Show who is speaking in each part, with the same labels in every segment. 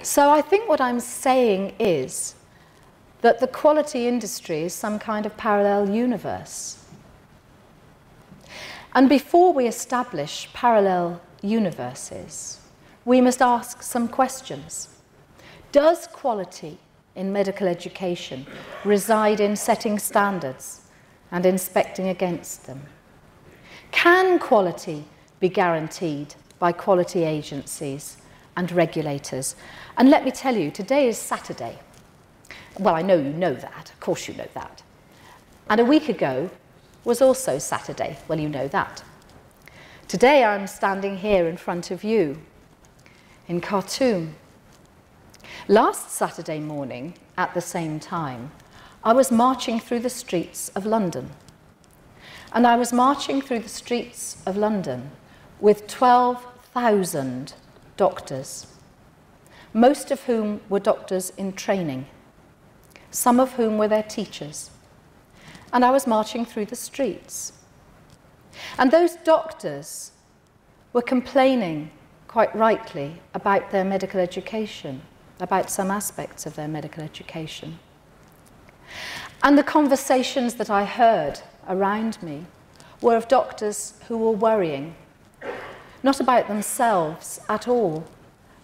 Speaker 1: So I think what I'm saying is that the quality industry is some kind of parallel universe. And before we establish parallel universes, we must ask some questions. Does quality in medical education reside in setting standards and inspecting against them? Can quality be guaranteed by quality agencies and regulators? And let me tell you, today is Saturday. Well, I know you know that. Of course you know that. And a week ago was also Saturday. Well, you know that. Today I'm standing here in front of you in Khartoum. Last Saturday morning, at the same time, I was marching through the streets of London. And I was marching through the streets of London with 12,000 doctors, most of whom were doctors in training, some of whom were their teachers. And I was marching through the streets. And those doctors were complaining, quite rightly, about their medical education, about some aspects of their medical education. And the conversations that I heard around me were of doctors who were worrying, not about themselves at all,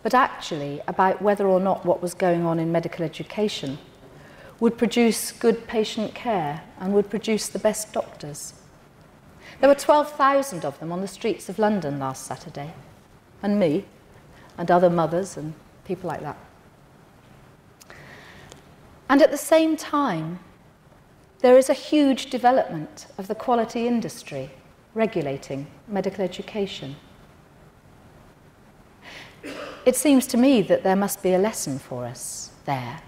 Speaker 1: but actually about whether or not what was going on in medical education would produce good patient care and would produce the best doctors. There were 12,000 of them on the streets of London last Saturday, and me, and other mothers and people like that. And at the same time, there is a huge development of the quality industry regulating medical education. It seems to me that there must be a lesson for us there.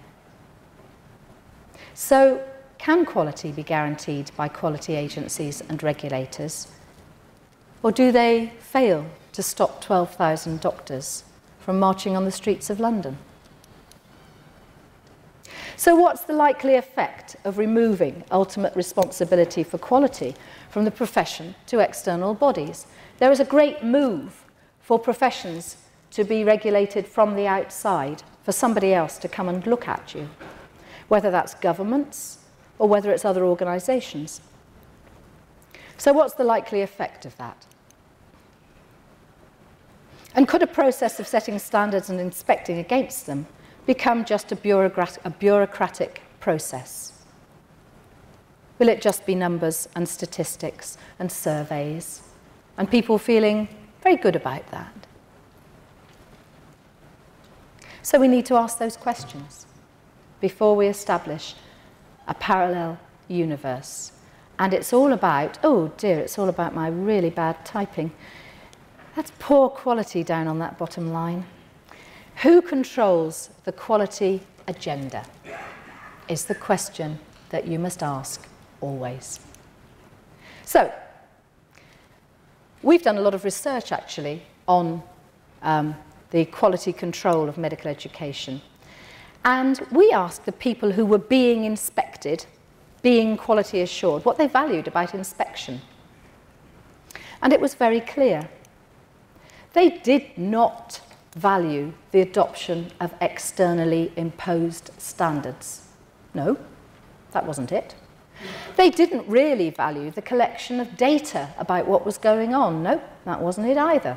Speaker 1: So, can quality be guaranteed by quality agencies and regulators? Or do they fail to stop 12,000 doctors from marching on the streets of London? So what's the likely effect of removing ultimate responsibility for quality from the profession to external bodies? There is a great move for professions to be regulated from the outside, for somebody else to come and look at you, whether that's governments or whether it's other organisations. So what's the likely effect of that? And could a process of setting standards and inspecting against them become just a bureaucratic process? Will it just be numbers and statistics and surveys and people feeling very good about that? So we need to ask those questions before we establish a parallel universe. And it's all about, oh dear, it's all about my really bad typing. That's poor quality down on that bottom line. Who controls the quality agenda is the question that you must ask always. So, we've done a lot of research actually on the quality control of medical education. And we asked the people who were being inspected, being quality assured, what they valued about inspection. And it was very clear. They did not value the adoption of externally imposed standards. No, that wasn't it. They didn't really value the collection of data about what was going on. No, that wasn't it either.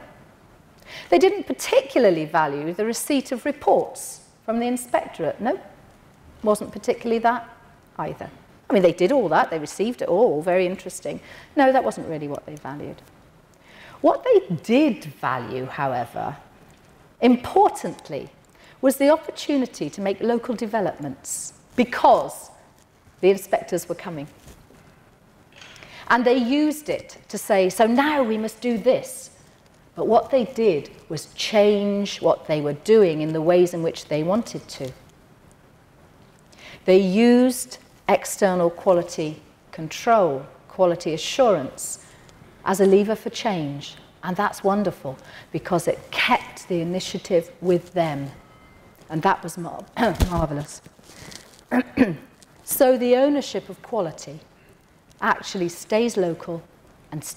Speaker 1: They didn't particularly value the receipt of reports from the inspectorate. No, wasn't particularly that either. I mean, they did all that, they received it all, very interesting. No, that wasn't really what they valued. What they did value, however, importantly, was the opportunity to make local developments because the inspectors were coming. And they used it to say, so now we must do this. But what they did was change what they were doing in the ways in which they wanted to. They used external quality control, quality assurance, as a lever for change. And that's wonderful because it kept the initiative with them. And that was marvellous. So the ownership of quality actually stays local and stays